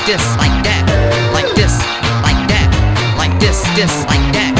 this, like that, like this, like that, like this, like that.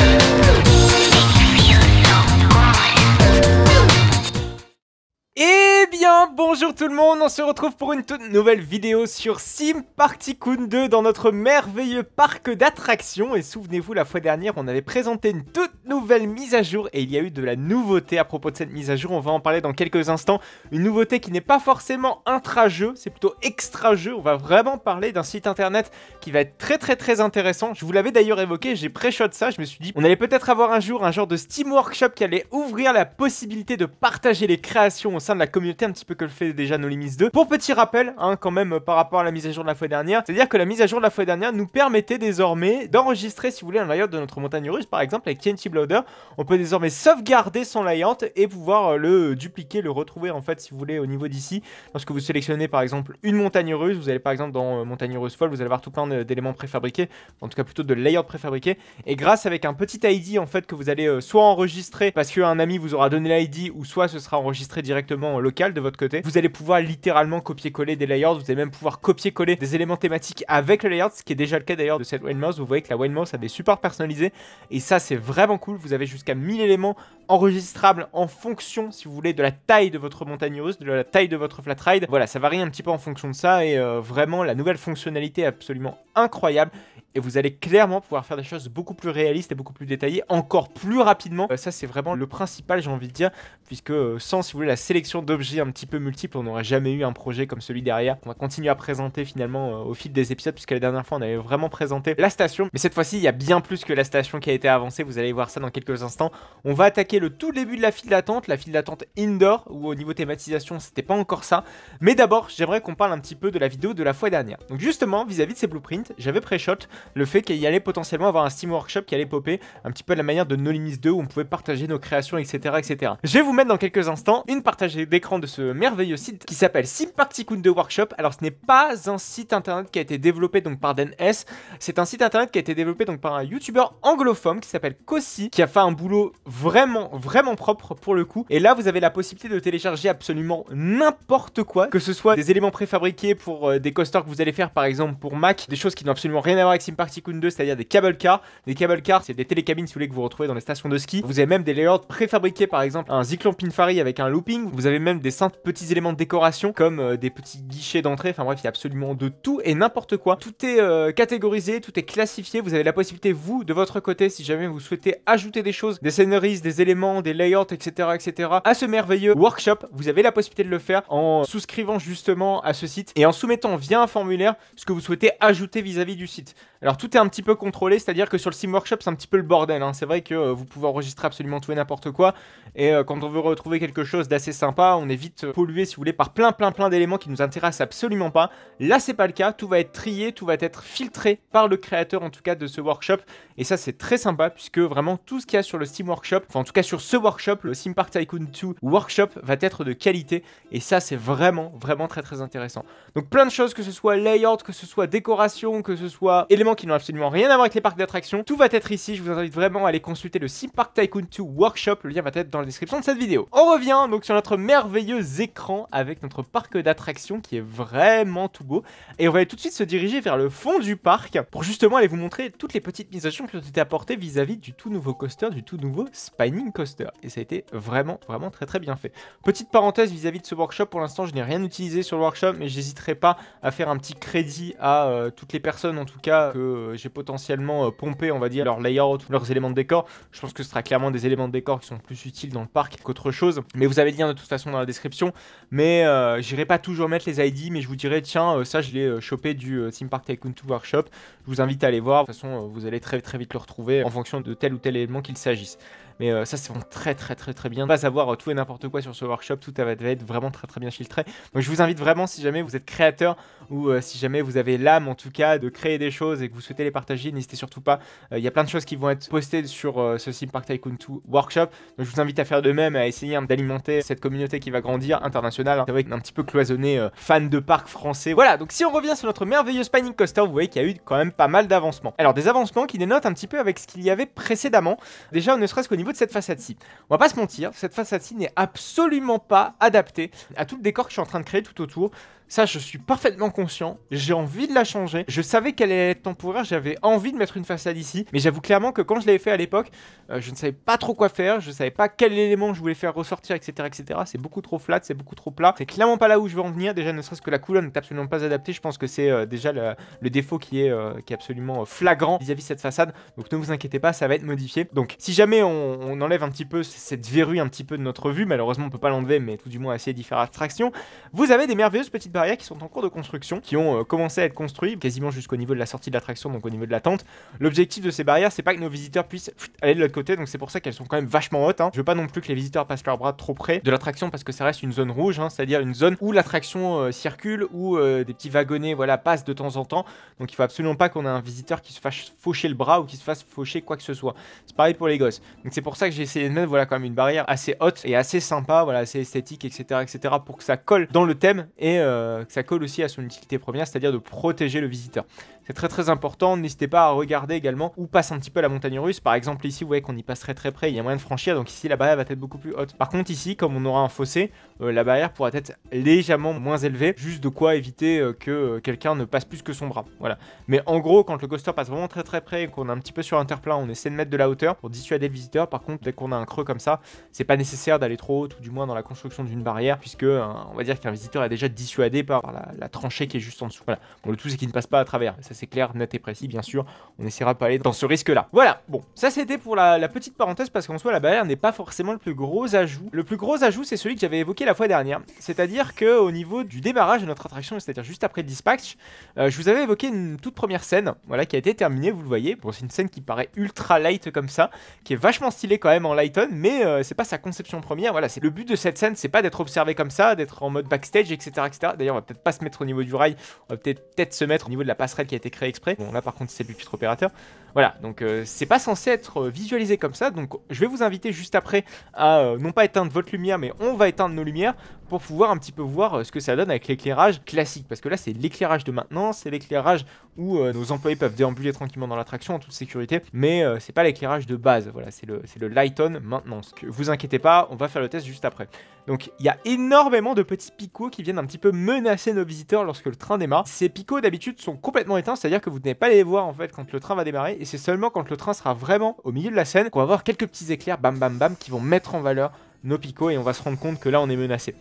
Eh bien, bonjour tout le monde, on se retrouve pour une toute nouvelle vidéo sur Sim Park Tycoon 2 dans notre merveilleux parc d'attractions. Et souvenez-vous, la fois dernière, on avait présenté une toute nouvelle mise à jour et il y a eu de la nouveauté à propos de cette mise à jour. On va en parler dans quelques instants. Une nouveauté qui n'est pas forcément intra-jeu, c'est plutôt extra-jeu. On va vraiment parler d'un site internet qui va être très intéressant. Je vous l'avais d'ailleurs évoqué, j'ai pré-shot ça, je me suis dit, on allait peut-être avoir un jour un genre de Steam Workshop qui allait ouvrir la possibilité de partager les créations au sein de la communauté, un petit peu que le fait déjà No Limits 2. Pour petit rappel, quand même par rapport à la mise à jour de la fois dernière, c'est-à-dire que la mise à jour de la fois dernière nous permettait désormais d'enregistrer, si vous voulez, un layout de notre montagne russe, par exemple avec TNT Bloater. On peut désormais sauvegarder son layout et pouvoir le dupliquer, le retrouver en fait, si vous voulez, au niveau d'ici. Lorsque vous sélectionnez par exemple une montagne russe, vous allez par exemple dans montagne russe folle, vous allez avoir tout plein d'éléments préfabriqués, en tout cas plutôt de layouts préfabriqués. Et grâce avec un petit ID en fait que vous allez soit enregistrer parce qu'un ami vous aura donné l'ID, ou soit ce sera enregistré directement local de votre côté, vous allez pouvoir littéralement copier-coller des layouts. Vous allez même pouvoir copier-coller des éléments thématiques avec le layout, ce qui est déjà le cas d'ailleurs de cette Wayne Mouse. Vous voyez que la Wayne Mouse a des supports personnalisés et ça c'est vraiment cool. Vous avez jusqu'à 1000 éléments enregistrables en fonction, si vous voulez, de la taille de votre montagne russe, de la taille de votre flat ride. Voilà, ça varie un petit peu en fonction de ça et vraiment la nouvelle fonctionnalité est absolument incroyable. Et vous allez clairement pouvoir faire des choses beaucoup plus réalistes et beaucoup plus détaillées, encore plus rapidement. Ça c'est vraiment le principal, j'ai envie de dire, puisque sans, si vous voulez, la sélection d'objets un petit peu multiples, on n'aurait jamais eu un projet comme celui derrière. On va continuer à présenter finalement au fil des épisodes, puisque la dernière fois on avait vraiment présenté la station. Mais cette fois-ci il y a bien plus que la station qui a été avancée, vous allez voir ça dans quelques instants. On va attaquer le tout début de la file d'attente indoor, où au niveau thématisation c'était pas encore ça. Mais d'abord j'aimerais qu'on parle un petit peu de la vidéo de la fois dernière. Donc justement vis-à-vis de ces blueprints, j'avais pré-shot le fait qu'il y allait potentiellement avoir un Steam Workshop qui allait popper un petit peu à la manière de No Limits 2 où on pouvait partager nos créations, etc. Je vais vous mettre dans quelques instants une partage d'écran de ce merveilleux site qui s'appelle Sim Park Tycoon 2 Workshop. Alors ce n'est pas un site internet qui a été développé donc par DenS, c'est un site internet qui a été développé donc par un youtubeur anglophone qui s'appelle Kossi, qui a fait un boulot vraiment propre pour le coup. Et là vous avez la possibilité de télécharger absolument n'importe quoi, que ce soit des éléments préfabriqués pour des coasters que vous allez faire par exemple pour Mac, des choses qui n'ont absolument rien à voir avec Sim Park Tycoon 2, c'est-à-dire des cable cars. Des cable cars, c'est des télécabines si vous voulez que vous retrouvez dans les stations de ski. Vous avez même des layouts préfabriqués, par exemple un Zyklon Pinfari avec un looping. Vous avez même des simples petits éléments de décoration comme des petits guichets d'entrée. Enfin bref, il y a absolument de tout et n'importe quoi. Tout est catégorisé, tout est classifié. Vous avez la possibilité, vous, de votre côté, si jamais vous souhaitez ajouter des choses, des sceneries, des éléments, des layouts, etc. à ce merveilleux workshop. Vous avez la possibilité de le faire en souscrivant justement à ce site et en soumettant via un formulaire ce que vous souhaitez ajouter vis-à-vis du site. Alors tout est un petit peu contrôlé, c'est-à-dire que sur le Sim Workshop c'est un petit peu le bordel, C'est vrai que vous pouvez enregistrer absolument tout et n'importe quoi. Et quand on veut retrouver quelque chose d'assez sympa, on est vite pollué, si vous voulez, par plein d'éléments qui nous intéressent absolument pas. Là c'est pas le cas, tout va être trié, tout va être filtré par le créateur en tout cas de ce workshop. Et ça c'est très sympa puisque vraiment tout ce qu'il y a sur le Steam Workshop, enfin en tout cas sur ce workshop, le Sim Park Tycoon 2 Workshop va être de qualité. Et ça c'est vraiment très intéressant. Donc plein de choses, que ce soit layout, que ce soit décoration, que ce soit éléments qui n'ont absolument rien à voir avec les parcs d'attractions. Tout va être ici, je vous invite vraiment à aller consulter le Sim Park Tycoon 2 Workshop, le lien va être dans la description de cette vidéo. On revient donc sur notre merveilleux écran avec notre parc d'attractions qui est vraiment tout beau. Et on va aller tout de suite se diriger vers le fond du parc pour justement aller vous montrer toutes les petites mises à jour qui ont été apportées vis-à-vis du tout nouveau coaster, du tout nouveau Spinning Coaster. Et ça a été vraiment très bien fait. Petite parenthèse vis-à-vis de ce workshop, pour l'instant je n'ai rien utilisé sur le workshop, mais j'hésiterai pas à faire un petit crédit à toutes les personnes en tout cas que j'ai potentiellement pompé, on va dire, leur layout, leurs éléments de décor. Je pense que ce sera clairement des éléments de décor qui sont plus utiles dans le parc qu'autre chose. Mais vous avez le lien de toute façon dans la description. Mais j'irai pas toujours mettre les ID, mais je vous dirai, tiens, ça je l'ai chopé du Sim Park Tycoon 2 Workshop. Je vous invite à aller voir. De toute façon, vous allez très vite le retrouver en fonction de tel ou tel élément qu'il s'agisse. Mais ça c'est vraiment très bien. Pas savoir tout et n'importe quoi sur ce workshop, tout va être vraiment très bien filtré. Donc je vous invite vraiment, si jamais vous êtes créateur ou si jamais vous avez l'âme en tout cas de créer des choses et que vous souhaitez les partager, n'hésitez surtout pas. Il y a plein de choses qui vont être postées sur ce Sim Park Tycoon 2 Workshop. Donc je vous invite à faire de même, à essayer d'alimenter cette communauté qui va grandir, internationale. C'est vrai qu'un petit peu cloisonné, fan de parc français. Voilà, donc si on revient sur notre merveilleux Spinning Coaster, vous voyez qu'il y a eu quand même pas mal d'avancements. Alors des avancements qui dénotent un petit peu avec ce qu'il y avait précédemment. Déjà ne serait-ce qu'au niveau de cette façade-ci. On va pas se mentir, cette façade-ci n'est absolument pas adaptée à tout le décor que je suis en train de créer tout autour. Ça, je suis parfaitement conscient. J'ai envie de la changer. Je savais qu'elle allait être temporaire. J'avais envie de mettre une façade ici. Mais j'avoue clairement que quand je l'avais fait à l'époque, je ne savais pas trop quoi faire. Je ne savais pas quel élément je voulais faire ressortir, etc. etc. C'est beaucoup trop flat, c'est beaucoup trop plat. C'est clairement pas là où je veux en venir. Déjà, ne serait-ce que la couleur n'est absolument pas adaptée. Je pense que c'est déjà le défaut qui est absolument flagrant vis-à-vis de cette façade. Donc ne vous inquiétez pas, ça va être modifié. Donc si jamais on enlève un petit peu cette verrue un petit peu de notre vue, malheureusement on peut pas l'enlever, mais tout du moins essayer d'y faire abstraction, vous avez des merveilleuses petites barrières qui sont en cours de construction, qui ont commencé à être construites quasiment jusqu'au niveau de la sortie de l'attraction, donc au niveau de la tente. L'objectif de ces barrières, c'est pas que nos visiteurs puissent aller de l'autre côté, donc c'est pour ça qu'elles sont quand même vachement hautes. Je veux pas non plus que les visiteurs passent leurs bras trop près de l'attraction parce que ça reste une zone rouge, c'est-à-dire une zone où l'attraction circule, où des petits wagonnets voilà, passent de temps en temps. Donc il faut absolument pas qu'on ait un visiteur qui se fasse faucher le bras ou qui se fasse faucher quoi que ce soit. C'est pareil pour les gosses. Donc c'est pour ça que j'ai essayé de mettre voilà, quand même une barrière assez haute et assez sympa, voilà, assez esthétique, etc., etc. pour que ça colle dans le thème et que ça colle aussi à son utilité première, c'est-à-dire de protéger le visiteur. C'est très très important, n'hésitez pas à regarder également où passe un petit peu la montagne russe. Par exemple ici vous voyez qu'on y passe très près, il y a moyen de franchir, donc ici la barrière va être beaucoup plus haute. Par contre ici comme on aura un fossé, la barrière pourra être légèrement moins élevée, juste de quoi éviter que quelqu'un ne passe plus que son bras. Voilà. Mais en gros quand le coaster passe vraiment très près et qu'on est un petit peu sur interplan, on essaie de mettre de la hauteur pour dissuader le visiteur. Par contre dès qu'on a un creux comme ça, c'est pas nécessaire d'aller trop haut, ou du moins dans la construction d'une barrière, puisque on va dire qu'un visiteur est déjà dissuadé par la tranchée qui est juste en dessous. Voilà. Bon, le tout c'est qu'il ne passe pas à travers, ça c'est clair, net et précis bien sûr, on essaiera de pas aller dans ce risque là. Voilà, bon, ça c'était pour la petite parenthèse parce qu'en soi la barrière n'est pas forcément le plus gros ajout. Le plus gros ajout c'est celui que j'avais évoqué la fois dernière, c'est-à-dire qu'au niveau du démarrage de notre attraction, c'est-à-dire juste après le dispatch, je vous avais évoqué une toute première scène, voilà, qui a été terminée, vous le voyez. Bon, c'est une scène qui paraît ultra light comme ça, qui est vachement stylée quand même en lighton, mais c'est pas sa conception première. Voilà, c'est le but de cette scène, c'est pas d'être observé comme ça, d'être en mode backstage, etc., etc. D'ailleurs, on va peut-être pas se mettre au niveau du rail, on va peut-être se mettre au niveau de la passerelle qui a été créée exprès. Bon, là par contre, c'est le pupitre opérateur. Voilà, donc c'est pas censé être visualisé comme ça. Donc, je vais vous inviter juste après à non pas éteindre votre lumière, mais on va éteindre nos lumières pour pouvoir un petit peu voir ce que ça donne avec l'éclairage classique. Parce que là, c'est l'éclairage de maintenant, c'est l'éclairage où nos employés peuvent déambuler tranquillement dans l'attraction en toute sécurité, mais c'est pas l'éclairage de base. Voilà, c'est le light-on maintenance. Vous inquiétez pas, on va faire le test juste après. Donc, il y a énormément de petits picots qui viennent un petit peu menacer nos visiteurs lorsque le train démarre. Ces picots, d'habitude, sont complètement éteints, c'est-à-dire que vous n'allez pas les voir, en fait, quand le train va démarrer, et c'est seulement quand le train sera vraiment au milieu de la scène qu'on va avoir quelques petits éclairs, bam, bam, bam, qui vont mettre en valeur nos picots, et on va se rendre compte que là, on est menacé.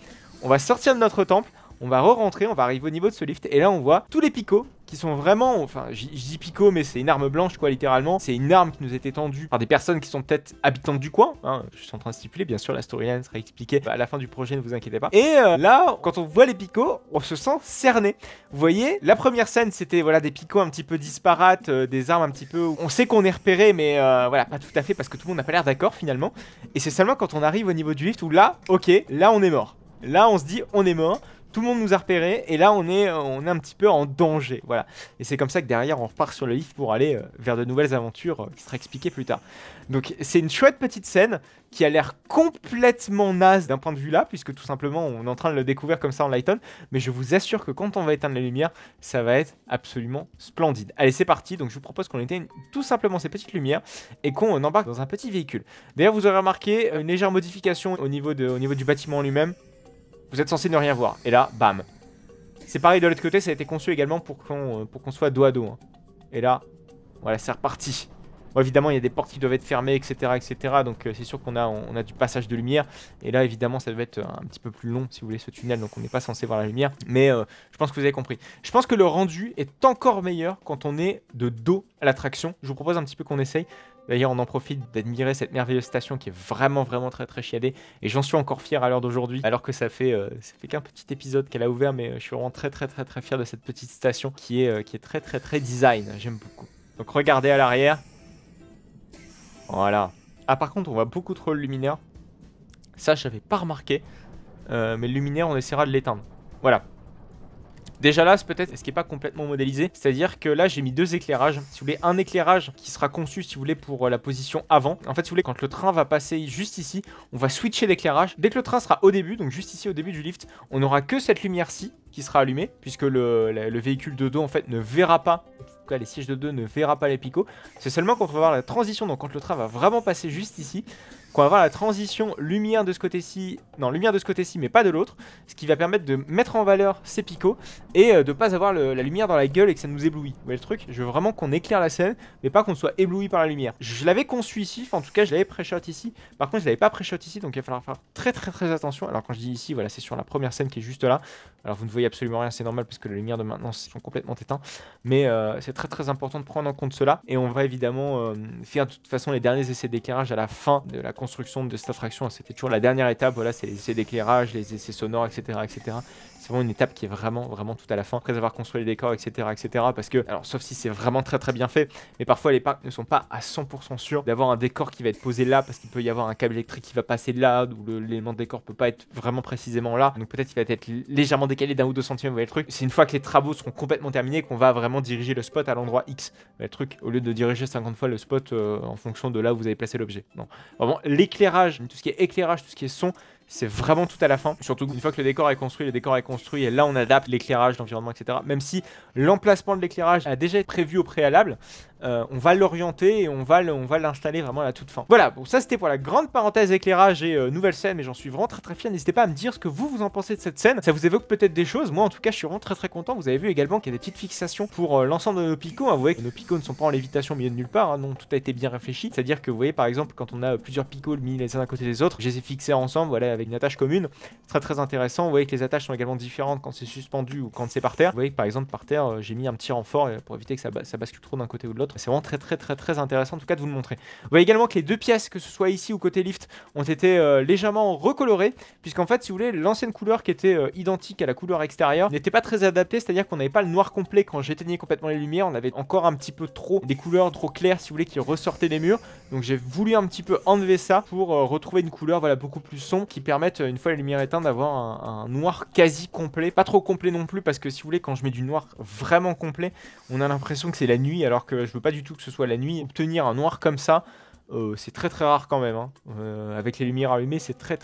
On va sortir de notre temple, on va re-rentrer, on va arriver au niveau de ce lift, et là, on voit tous les picots qui sont vraiment, enfin, je dis picots, mais c'est une arme blanche, quoi, littéralement. C'est une arme qui nous a été tendue par des personnes qui sont peut-être habitantes du coin, hein. Je suis en train de stipuler, bien sûr, la storyline sera expliquée à la fin du projet, ne vous inquiétez pas. Et là, quand on voit les picots, on se sent cerné. Vous voyez, la première scène, c'était voilà, des picots un petit peu disparates, des armes un petit peu... On sait qu'on est repéré, mais voilà, pas tout à fait, parce que tout le monde n'a pas l'air d'accord, finalement. Et c'est seulement quand on arrive au niveau du lift où là, ok, là, on est mort. Là, on se dit, on est mort. Tout le monde nous a repérés et là on est un petit peu en danger, voilà. Et c'est comme ça que derrière on repart sur le lift pour aller vers de nouvelles aventures qui sera expliquées plus tard. Donc c'est une chouette petite scène qui a l'air complètement naze d'un point de vue là, puisque tout simplement on est en train de le découvrir comme ça en lighton, mais je vous assure que quand on va éteindre la lumière, ça va être absolument splendide. Allez, c'est parti, donc je vous propose qu'on éteigne tout simplement ces petites lumières et qu'on embarque dans un petit véhicule. D'ailleurs vous aurez remarqué une légère modification au niveau du bâtiment en lui-même. Vous êtes censé ne rien voir. Et là, bam. C'est pareil de l'autre côté, ça a été conçu également pour qu'on soit dos à dos. Hein. Et là, voilà, c'est reparti. Bon, évidemment, il y a des portes qui doivent être fermées, etc. etc. Donc c'est sûr qu'on a du passage de lumière. Et là, évidemment, ça devait être un petit peu plus long, si vous voulez, ce tunnel. Donc on n'est pas censé voir la lumière. Mais je pense que vous avez compris. Je pense que le rendu est encore meilleur quand on est de dos à l'attraction. Je vous propose un petit peu qu'on essaye. D'ailleurs, on en profite d'admirer cette merveilleuse station qui est vraiment très chiadée. Et j'en suis encore fier à l'heure d'aujourd'hui. Alors que ça fait qu'un petit épisode qu'elle a ouvert. Mais je suis vraiment très fier de cette petite station qui est très design. J'aime beaucoup. Donc regardez à l'arrière. Voilà. Ah, par contre, on voit beaucoup trop le luminaire. Ça, je n'avais pas remarqué. Mais le luminaire, on essaiera de l'éteindre. Voilà. Déjà là, c'est peut-être ce qui n'est pas complètement modélisé. C'est-à-dire que là, j'ai mis deux éclairages. Si vous voulez, un éclairage qui sera conçu, si vous voulez, pour la position avant. En fait, si vous voulez, quand le train va passer juste ici, on va switcher d'éclairage. Dès que le train sera au début, donc juste ici au début du lift, on n'aura que cette lumière-ci qui sera allumée, puisque le véhicule de dos, en fait, ne verra pas... En tout cas, les sièges de dos ne verra pas les picots. C'est seulement quand on va voir la transition, donc quand le train va vraiment passer juste ici, on va avoir la transition lumière de ce côté-ci, non lumière de ce côté-ci mais pas de l'autre, ce qui va permettre de mettre en valeur ces picots et de pas avoir la lumière dans la gueule et que ça nous éblouit. Vous voyez le truc? Je veux vraiment qu'on éclaire la scène mais pas qu'on soit ébloui par la lumière. Je l'avais conçu ici, enfin en tout cas je l'avais pré-shot ici, par contre je l'avais pas pré-shot ici donc il va falloir faire très attention. Alors quand je dis ici, voilà, c'est sur la première scène qui est juste là. Alors vous ne voyez absolument rien, c'est normal parce que les lumières de maintenance sont complètement éteintes, mais c'est très important de prendre en compte cela et on va évidemment faire de toute façon les derniers essais d'éclairage à la fin de la construction de cette attraction. C'était toujours la dernière étape, voilà, c'est les essais d'éclairage, les essais sonores, etc. C'est vraiment une étape qui est vraiment tout à la fin, après avoir construit les décors, etc. parce que, alors sauf si c'est vraiment très bien fait, mais parfois les parcs ne sont pas à 100% sûrs d'avoir un décor qui va être posé là, parce qu'il peut y avoir un câble électrique qui va passer là, ou l'élément de décor peut pas être vraiment précisément là, donc peut-être qu'il va être légèrement décalé d'1 ou 2 cm, vous voyez le truc. C'est une fois que les travaux seront complètement terminés qu'on va vraiment diriger le spot à l'endroit X, vous voyez le truc, au lieu de diriger 50 fois le spot en fonction de là où vous avez placé l'objet. Non, vraiment l'éclairage, tout ce qui est éclairage, tout ce qui est son, c'est vraiment tout à la fin. Surtout une fois que le décor est construit, et là on adapte l'éclairage, l'environnement, etc. Même si l'emplacement de l'éclairage a déjà été prévu au préalable, on va l'orienter et on va l'installer vraiment à la toute fin. Voilà, bon ça c'était pour la grande parenthèse éclairage et nouvelle scène, mais j'en suis vraiment très fier. N'hésitez pas à me dire ce que vous en pensez de cette scène. Ça vous évoque peut-être des choses. Moi en tout cas je suis vraiment très content. Vous avez vu également qu'il y a des petites fixations pour l'ensemble de nos picots, hein. Vous voyez que nos picots ne sont pas en lévitation au milieu de nulle part, hein. Non, tout a été bien réfléchi. C'est-à-dire que vous voyez par exemple quand on a plusieurs picots mis les uns à côté des autres, je les ai fixés ensemble, voilà, avec une attache commune. Très intéressant. Vous voyez que les attaches sont également différentes quand c'est suspendu ou quand c'est par terre. Vous voyez que par exemple par terre j'ai mis un petit renfort pour éviter que ça bascule trop d'un côté ou de l'autre. C'est vraiment très intéressant en tout cas de vous le montrer. Vous voyez également que les deux pièces, que ce soit ici ou côté lift, ont été légèrement recolorées, puisqu'en fait si vous voulez l'ancienne couleur qui était identique à la couleur extérieure n'était pas très adaptée, c'est à dire qu'on n'avait pas le noir complet quand j'éteignais complètement les lumières, on avait encore un petit peu trop des couleurs trop claires si vous voulez qui ressortaient des murs, donc j'ai voulu un petit peu enlever ça pour retrouver une couleur voilà beaucoup plus sombre qui permette une fois les lumières éteintes d'avoir un noir quasi complet, pas trop complet non plus parce que si vous voulez quand je mets du noir vraiment complet on a l'impression que c'est la nuit alors que je veux pas du tout que ce soit la nuit. Obtenir un noir comme ça c'est très rare quand même, hein. Avec les lumières allumées c'est très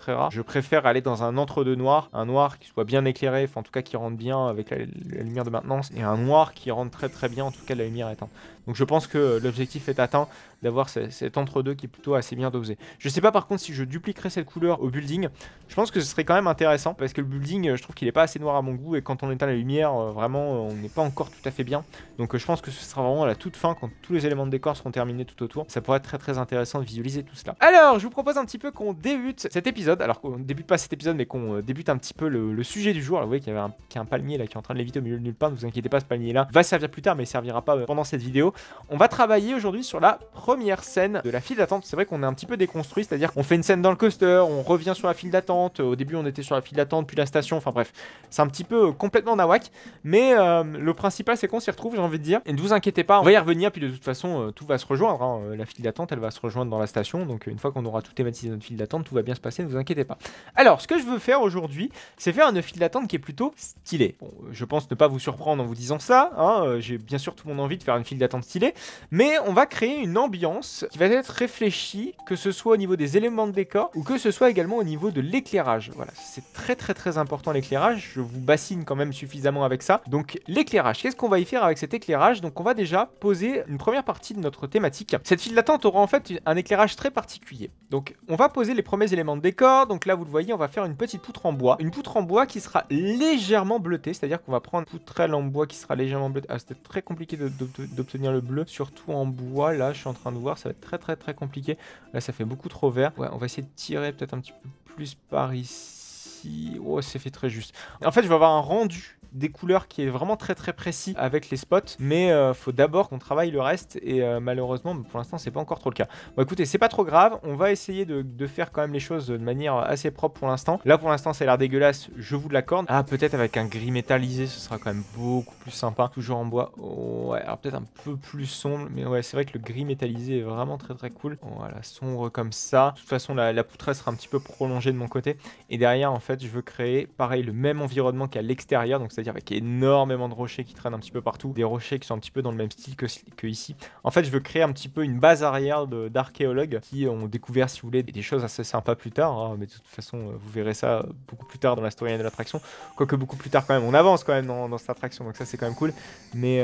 rare. Je préfère aller dans un entre-deux noir, un noir qui soit bien éclairé, enfin en tout cas qui rentre bien avec la lumière de maintenance, et un noir qui rentre très bien en tout cas de la lumière éteinte. Donc je pense que l'objectif est atteint d'avoir cet entre-deux qui est plutôt assez bien dosé. Je sais pas par contre si je dupliquerai cette couleur au building, je pense que ce serait quand même intéressant parce que le building je trouve qu'il est pas assez noir à mon goût et quand on éteint la lumière vraiment on n'est pas encore tout à fait bien. Donc je pense que ce sera vraiment à la toute fin quand tous les éléments de décor seront terminés tout autour. Ça pourrait être très intéressant de visualiser tout cela. Alors je vous propose un petit peu qu'on débute cet épisode, alors qu'on débute pas cet épisode mais qu'on débute un petit peu le sujet du jour. Alors, vous voyez qu'il y avait un palmier là qui est en train de léviter au milieu de nulle part, ne vous inquiétez pas, ce palmier là va servir plus tard mais il servira pas pendant cette vidéo. On va travailler aujourd'hui sur la première scène de la file d'attente. C'est vrai qu'on est un petit peu déconstruit, c'est-à-dire qu'on fait une scène dans le coaster, on revient sur la file d'attente, au début on était sur la file d'attente puis la station, enfin bref, c'est un petit peu complètement nawak, mais le principal c'est qu'on s'y retrouve, j'ai envie de dire, et ne vous inquiétez pas, on va y revenir, puis de toute façon tout va se rejoindre, hein. La file d'attente elle va se rejoindre dans la station, donc une fois qu'on aura tout thématisé notre file d'attente, tout va bien se passer, ne vous inquiétez pas. Alors ce que je veux faire aujourd'hui, c'est faire une file d'attente qui est plutôt stylée. Bon, je pense ne pas vous surprendre en vous disant ça, hein. J'ai bien sûr tout mon envie de faire une file d'attente stylée, mais on va créer une ambiance qui va être réfléchie, que ce soit au niveau des éléments de décor ou que ce soit également au niveau de l'éclairage. Voilà, c'est très important l'éclairage, je vous bassine quand même suffisamment avec ça. Donc l'éclairage, qu'est-ce qu'on va y faire avec cet éclairage? Donc on va déjà poser une première partie de notre thématique. Cette file d'attente aura en fait un éclairage très particulier. Donc on va poser les premiers éléments de décor, donc là vous le voyez, on va faire une petite poutre en bois. Une poutre en bois qui sera légèrement bleutée, c'est-à-dire qu'on va prendre une poutrelle en bois qui sera légèrement bleutée. Ah, c'était très compliqué d'obtenir le bleu, surtout en bois, là je suis en train de voir, ça va être très compliqué. Là ça fait beaucoup trop vert. Ouais, on va essayer de tirer peut-être un petit peu plus par ici. Oh, c'est fait très juste. En fait je vais avoir un rendu des couleurs qui est vraiment très précis avec les spots, mais faut d'abord qu'on travaille le reste et malheureusement pour l'instant c'est pas encore trop le cas. Bon écoutez, c'est pas trop grave, on va essayer de faire quand même les choses de manière assez propre pour l'instant. Là pour l'instant ça a l'air dégueulasse, je vous l'accorde. Ah, peut-être avec un gris métallisé ce sera quand même beaucoup plus sympa, toujours en bois. Oh, ouais, alors peut-être un peu plus sombre, mais ouais c'est vrai que le gris métallisé est vraiment très cool. Voilà, sombre comme ça. De toute façon la poutrelle sera un petit peu prolongée de mon côté et derrière en fait je veux créer pareil le même environnement qu'à l'extérieur, donc c'est-à-dire avec énormément de rochers qui traînent un petit peu partout, des rochers qui sont un petit peu dans le même style que ici. En fait, je veux créer un petit peu une base arrière d'archéologues qui ont découvert, si vous voulez, des choses assez sympas plus tard, hein, mais de toute façon, vous verrez ça beaucoup plus tard dans la storyline de l'attraction, quoique beaucoup plus tard quand même. On avance quand même dans cette attraction, donc ça c'est quand même cool, mais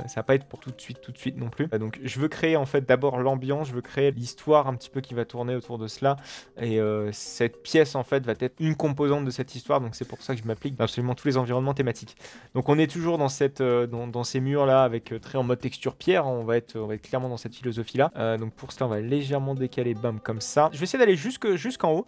ça va pas être pour tout de suite non plus. Donc je veux créer en fait d'abord l'ambiance, je veux créer l'histoire un petit peu qui va tourner autour de cela, et cette pièce en fait va être une composante de cette histoire, donc c'est pour ça que je m'applique dans absolument tous les environnements thématiques. Donc on est toujours dans dans ces murs là avec très en mode texture pierre, hein, on va être clairement dans cette philosophie là. Donc pour cela on va légèrement décaler, bam, comme ça. Je vais essayer d'aller jusqu'en haut,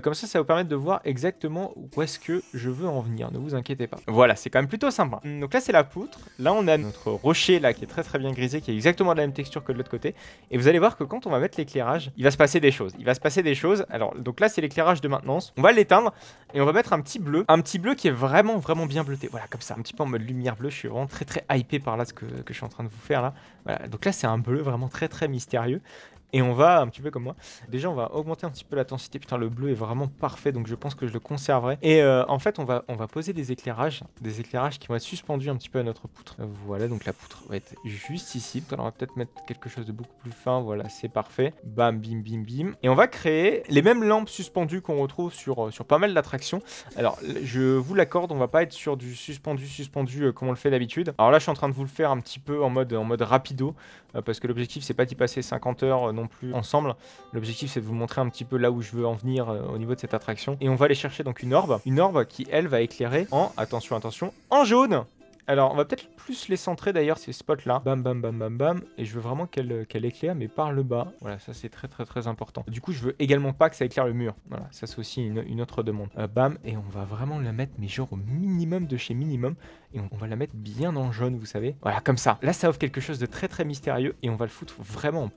comme ça va vous permettre de voir exactement où est-ce que je veux en venir, ne vous inquiétez pas. Voilà, c'est quand même plutôt sympa. Donc là c'est la poutre, là on a notre rocher là qui est très bien grisé, qui est exactement de la même texture que de l'autre côté, et vous allez voir que quand on va mettre l'éclairage, il va se passer des choses. Alors donc là c'est l'éclairage de maintenance, on va l'éteindre et on va mettre un petit bleu qui est vraiment bien bleuté, voilà, comme ça, un petit peu en mode lumière bleue. Je suis vraiment très hypé par là ce que je suis en train de vous faire là. Voilà, donc là c'est un bleu vraiment très mystérieux. Et on va, un petit peu comme moi, déjà on va augmenter un petit peu l'intensité. Putain, le bleu est vraiment parfait, donc je pense que je le conserverai. Et en fait, on va poser des éclairages qui vont être suspendus un petit peu à notre poutre. Voilà, donc la poutre va être juste ici. Alors on va peut-être mettre quelque chose de beaucoup plus fin. Voilà, c'est parfait. Bam, bim. Et on va créer les mêmes lampes suspendues qu'on retrouve sur pas mal d'attractions. Alors, je vous l'accorde, on va pas être sur du suspendu comme on le fait d'habitude. Alors là, je suis en train de vous le faire un petit peu en mode rapido, parce que l'objectif, c'est pas d'y passer 50 heures non plus ensemble. L'objectif c'est de vous montrer un petit peu là où je veux en venir au niveau de cette attraction. Et on va aller chercher donc une orbe qui elle va éclairer en, attention, en jaune. Alors on va peut-être plus les centrer d'ailleurs, ces spots là. Bam. Et je veux vraiment qu'elle éclaire, mais par le bas. Voilà, ça c'est très important. Du coup je veux également pas que ça éclaire le mur. Voilà, ça c'est aussi une autre demande. Bam, et on va vraiment la mettre, mais genre au minimum de chez minimum. Et on va la mettre bien en jaune, vous savez. Voilà, comme ça. Là ça offre quelque chose de très mystérieux. Et on va le foutre vraiment en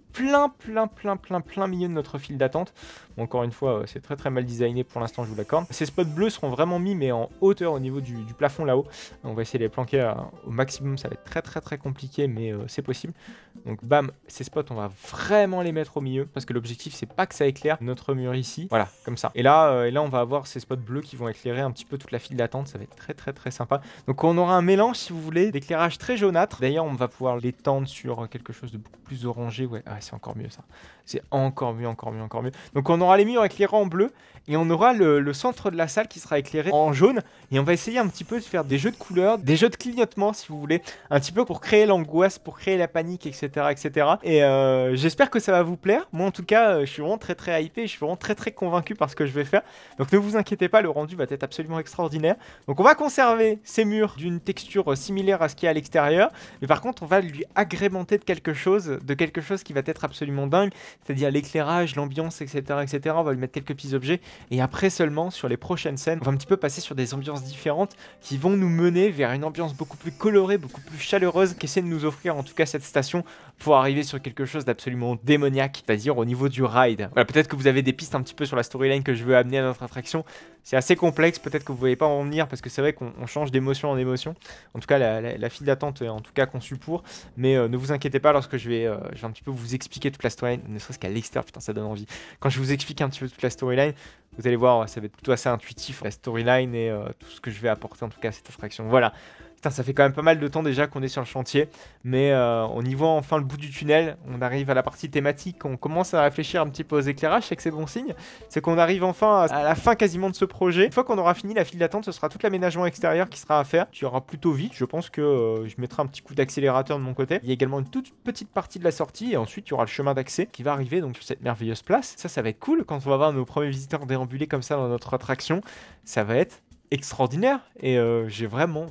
plein milieu de notre file d'attente. Bon, encore une fois, c'est très mal designé pour l'instant, je vous l'accorde. Ces spots bleus seront vraiment mis, mais en hauteur au niveau du plafond là-haut. On va essayer de les planquer au maximum, ça va être très compliqué, mais c'est possible. Donc bam, ces spots on va vraiment les mettre au milieu, parce que l'objectif c'est pas que ça éclaire notre mur ici, voilà, comme ça. Et là on va avoir ces spots bleus qui vont éclairer un petit peu toute la file d'attente, ça va être très sympa. Donc on aura un mélange, si vous voulez, d'éclairage très jaunâtre. D'ailleurs on va pouvoir l'étendre sur quelque chose de beaucoup plus orangé, ouais, ah, c'est encore mieux ça. C'est encore mieux. Donc on aura les murs éclairés en bleu, et on aura le centre de la salle qui sera éclairé en jaune, et on va essayer un petit peu de faire des jeux de couleurs, des jeux de clignotement si vous voulez, un petit peu pour créer l'angoisse, pour créer la panique, etc. Et j'espère que ça va vous plaire. Moi en tout cas, je suis vraiment très hypé, je suis vraiment très convaincu par ce que je vais faire. Donc ne vous inquiétez pas, le rendu va être absolument extraordinaire. Donc on va conserver ces murs d'une texture similaire à ce qu'il y a à l'extérieur, mais par contre on va lui agrémenter de quelque chose qui va être absolument dingue, c'est-à-dire l'éclairage, l'ambiance, etc. On va lui mettre quelques petits objets, et après seulement sur les prochaines scènes, on va un petit peu passer sur des ambiances différentes qui vont nous mener vers une ambiance beaucoup plus colorée, beaucoup plus chaleureuse qu'essaie de nous offrir en tout cas cette station, pour arriver sur quelque chose d'absolument démoniaque, c'est-à-dire au niveau du ride. Voilà, peut-être que vous avez des pistes un petit peu sur la storyline que je veux amener à notre attraction. C'est assez complexe, peut-être que vous ne voyez pas en venir, parce que c'est vrai qu'on change d'émotion en émotion. En tout cas, la file d'attente est en tout cas conçue pour, mais ne vous inquiétez pas, lorsque je vais un petit peu vous expliquer toute la storyline, ne serait-ce qu'à l'extérieur, putain ça donne envie. Quand je vous explique un petit peu toute la storyline, vous allez voir, ça va être plutôt assez intuitif, la storyline et tout ce que je vais apporter en tout cas à cette attraction. Voilà. Putain, ça fait quand même pas mal de temps déjà qu'on est sur le chantier, mais on y voit enfin le bout du tunnel. On arrive à la partie thématique, on commence à réfléchir un petit peu aux éclairages, c'est que c'est bon signe. C'est qu'on arrive enfin à la fin quasiment de ce projet. Une fois qu'on aura fini la file d'attente, ce sera tout l'aménagement extérieur qui sera à faire, qui ira plutôt vite. Je pense que je mettrai un petit coup d'accélérateur de mon côté. Il y a également une toute petite partie de la sortie, et ensuite il y aura le chemin d'accès qui va arriver donc sur cette merveilleuse place. Ça va être cool quand on va voir nos premiers visiteurs déambuler comme ça dans notre attraction. Ça va être extraordinaire, et j'ai vraiment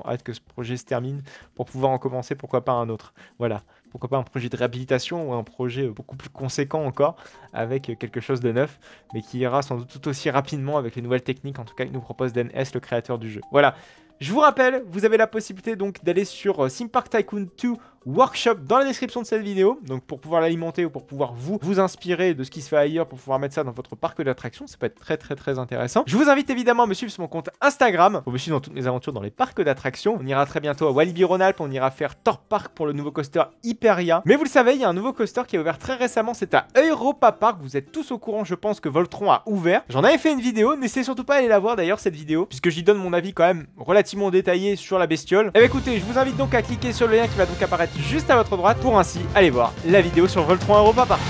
hâte que ce projet se termine pour pouvoir en commencer, pourquoi pas un autre. Voilà, pourquoi pas un projet de réhabilitation ou un projet beaucoup plus conséquent encore, avec quelque chose de neuf, mais qui ira sans doute tout aussi rapidement avec les nouvelles techniques, en tout cas que nous propose DNS, le créateur du jeu. Voilà. Je vous rappelle, vous avez la possibilité donc d'aller sur Theme Park Tycoon 2 workshop dans la description de cette vidéo. Donc pour pouvoir l'alimenter ou pour pouvoir vous inspirer de ce qui se fait ailleurs, pour pouvoir mettre ça dans votre parc d'attractions, ça peut être très intéressant. Je vous invite évidemment à me suivre sur mon compte Instagram pour me suivre dans toutes mes aventures dans les parcs d'attractions. On ira très bientôt à Walibi Rhône-Alpes, on ira faire Thor Park pour le nouveau coaster Hyperia. Mais vous le savez, il y a un nouveau coaster qui a ouvert très récemment, c'est à Europa Park. Vous êtes tous au courant, je pense, que Voltron a ouvert. J'en avais fait une vidéo, n'essayez surtout pas à aller la voir d'ailleurs cette vidéo, puisque j'y donne mon avis quand même relativement détaillé sur la bestiole. Et écoutez, je vous invite donc à cliquer sur le lien qui va donc apparaître juste à votre droite pour ainsi aller voir la vidéo sur Voltron Europa Park.